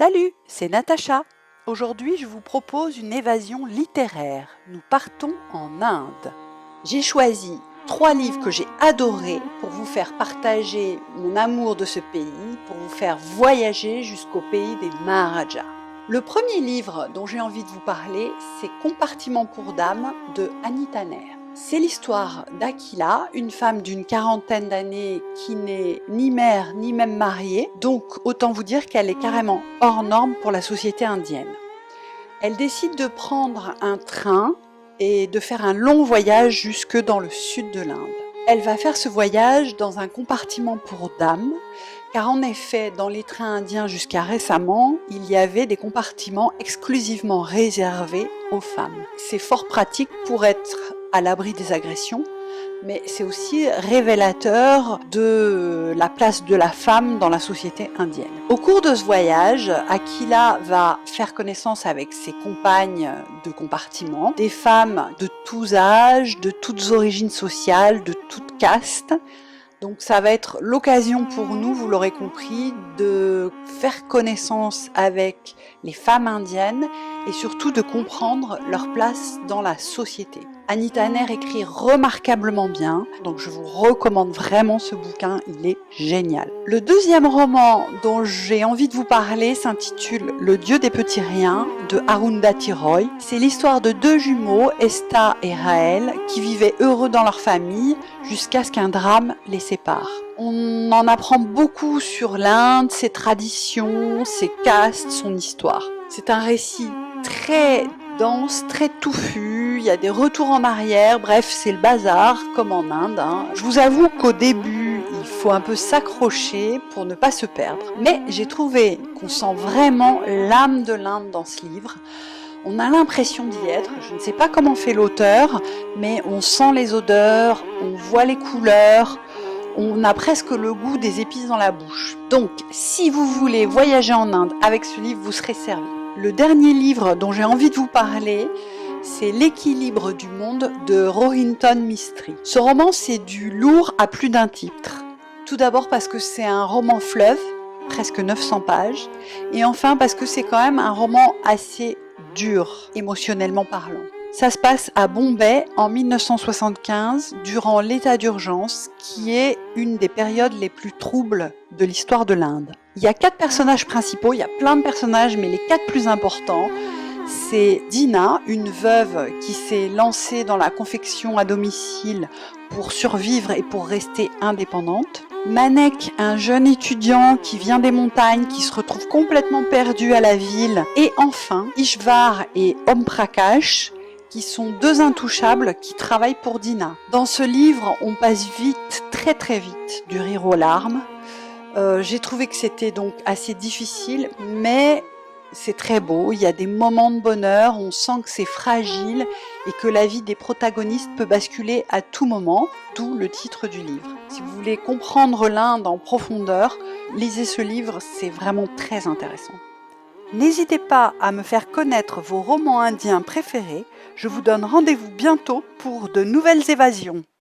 Salut, c'est Natacha. Aujourd'hui, je vous propose une évasion littéraire. Nous partons en Inde. J'ai choisi 3 livres que j'ai adorés pour vous faire partager mon amour de ce pays, pour vous faire voyager jusqu'au pays des Maharajas. Le premier livre dont j'ai envie de vous parler, c'est Compartiment pour dames de Annie Tanner. C'est l'histoire d'Akila, une femme d'une quarantaine d'années qui n'est ni mère ni même mariée, donc autant vous dire qu'elle est carrément hors norme pour la société indienne. Elle décide de prendre un train et de faire un long voyage jusque dans le sud de l'Inde. Elle va faire ce voyage dans un compartiment pour dames, car en effet, dans les trains indiens jusqu'à récemment, il y avait des compartiments exclusivement réservés aux femmes. C'est fort pratique pour être à l'abri des agressions, mais c'est aussi révélateur de la place de la femme dans la société indienne. Au cours de ce voyage, Akila va faire connaissance avec ses compagnes de compartiment, des femmes de tous âges, de toutes origines sociales, de toutes castes. Donc ça va être l'occasion pour nous, vous l'aurez compris, de faire connaissance avec les femmes indiennes et surtout de comprendre leur place dans la société. Annie Tanner écrit remarquablement bien, donc je vous recommande vraiment ce bouquin, il est génial. Le deuxième roman dont j'ai envie de vous parler s'intitule Le Dieu des petits riens de Arundhati Roy. C'est l'histoire de 2 jumeaux, Esta et Raël, qui vivaient heureux dans leur famille jusqu'à ce qu'un drame les sépare. On en apprend beaucoup sur l'Inde, ses traditions, ses castes, son histoire. C'est un récit très dense, très touffu, il y a des retours en arrière, bref, c'est le bazar, comme en Inde. Je vous avoue qu'au début, il faut un peu s'accrocher pour ne pas se perdre. Mais j'ai trouvé qu'on sent vraiment l'âme de l'Inde dans ce livre. On a l'impression d'y être, je ne sais pas comment fait l'auteur, mais on sent les odeurs, on voit les couleurs, on a presque le goût des épices dans la bouche. Donc, si vous voulez voyager en Inde avec ce livre, vous serez servi. Le dernier livre dont j'ai envie de vous parler, c'est L'équilibre du monde de Rohinton Mistry. Ce roman, c'est du lourd à plus d'un titre. Tout d'abord parce que c'est un roman fleuve, presque 900 pages, et enfin parce que c'est quand même un roman assez dur, émotionnellement parlant. Ça se passe à Bombay en 1975, durant l'état d'urgence, qui est une des périodes les plus troubles de l'histoire de l'Inde. Il y a 4 personnages principaux, il y a plein de personnages, mais les 4 plus importants, c'est Dina, une veuve qui s'est lancée dans la confection à domicile pour survivre et pour rester indépendante. Manek, un jeune étudiant qui vient des montagnes, qui se retrouve complètement perdu à la ville. Et enfin, Ishvar et Om Prakash, qui sont 2 intouchables qui travaillent pour Dina. Dans ce livre, on passe vite, très très vite, du rire aux larmes. J'ai trouvé que c'était donc assez difficile, mais c'est très beau, il y a des moments de bonheur, on sent que c'est fragile et que la vie des protagonistes peut basculer à tout moment, d'où le titre du livre. Si vous voulez comprendre l'Inde en profondeur, lisez ce livre, c'est vraiment très intéressant. N'hésitez pas à me faire connaître vos romans indiens préférés, je vous donne rendez-vous bientôt pour de nouvelles évasions.